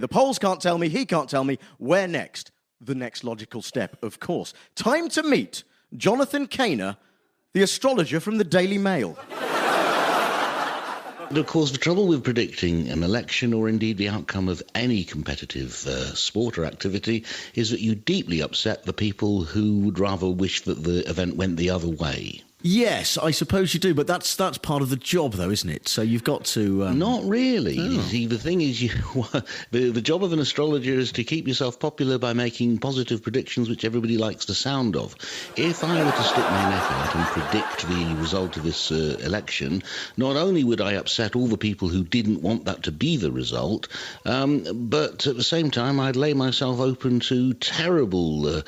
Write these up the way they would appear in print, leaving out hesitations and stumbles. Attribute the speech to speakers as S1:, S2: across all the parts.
S1: The polls can't tell me, he can't tell me. Where next? The next logical step, of course. Time to meet Jonathan Cainer, the astrologer from the Daily Mail.
S2: Of course, the trouble with predicting an election or indeed the outcome of any competitive sport or activity is that you deeply upset the people who would rather wish that the event went the other way.
S3: Yes, I suppose you do, but that's part of the job, though, isn't it? So you've got to...
S2: Not really. Oh. See, the thing is, the job of an astrologer is to keep yourself popular by making positive predictions which everybody likes the sound of. If I were to stick my neck out and predict the result of this election, not only would I upset all the people who didn't want that to be the result, but at the same time I'd lay myself open to terrible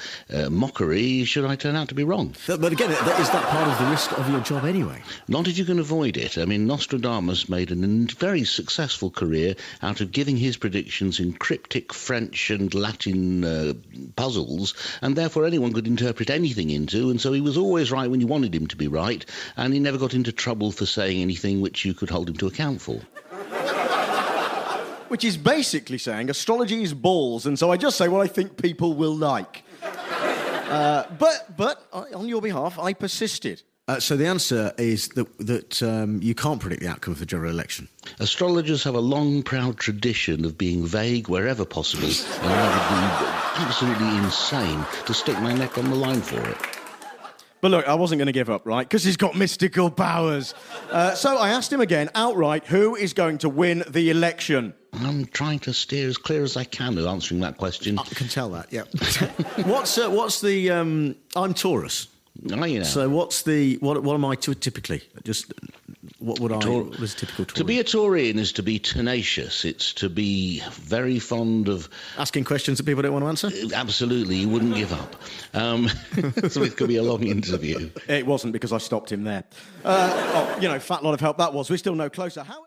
S2: mockery should I turn out to be wrong.
S3: But again, is that part of the risk of your job anyway?
S2: Not if you can avoid it. I mean, Nostradamus made a very successful career out of giving his predictions in cryptic French and Latin puzzles, and therefore anyone could interpret anything into, and so he was always right when you wanted him to be right, and he never got into trouble for saying anything which you could hold him to account for.
S1: Which is basically saying astrology is balls, and so I just say what I think people will like. But on your behalf, I persisted.
S3: So the answer is that you can't predict the outcome of the general election.
S2: Astrologers have a long, proud tradition of being vague wherever possible, and I would be absolutely insane to stick my neck on the line for it.
S1: But look, I wasn't going to give up, right? Because he's got mystical powers. So I asked him again, outright, who is going to win the election?
S2: I'm trying to steer as clear as I can of answering that question.
S3: I can tell that, yeah. What's the... I'm Taurus.
S2: Oh, yeah.
S3: So what am I typically? Just what is typical Taurian?
S2: To be a Taurian is to be tenacious. It's to be very fond of...
S3: Asking questions that people don't want to answer?
S2: Absolutely, you wouldn't give up. So it could be a long interview.
S1: It wasn't because I stopped him there. Fat lot of help that was. We're still no closer. How...